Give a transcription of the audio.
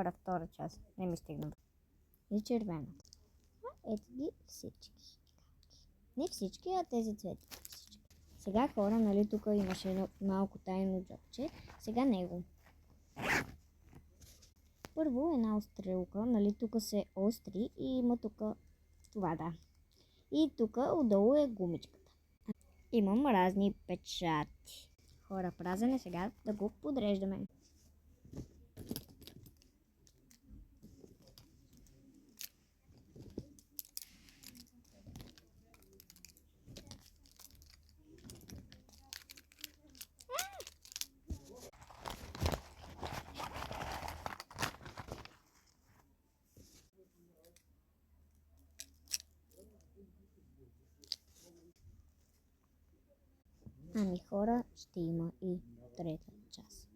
Хора, втора част. Не ми стигна. И червено. Ето ги всички. Не всички, а тези цвети. Всички. Сега хора, нали тук имаше едно малко тайно джобче. Сега него. Първо една острелка, нали тук се остри и има тук това, да. И тук отдолу е гумичката. Имам разни печати. Хора, празен е, сега да го подреждаме. Ами хора, ще има и трета част.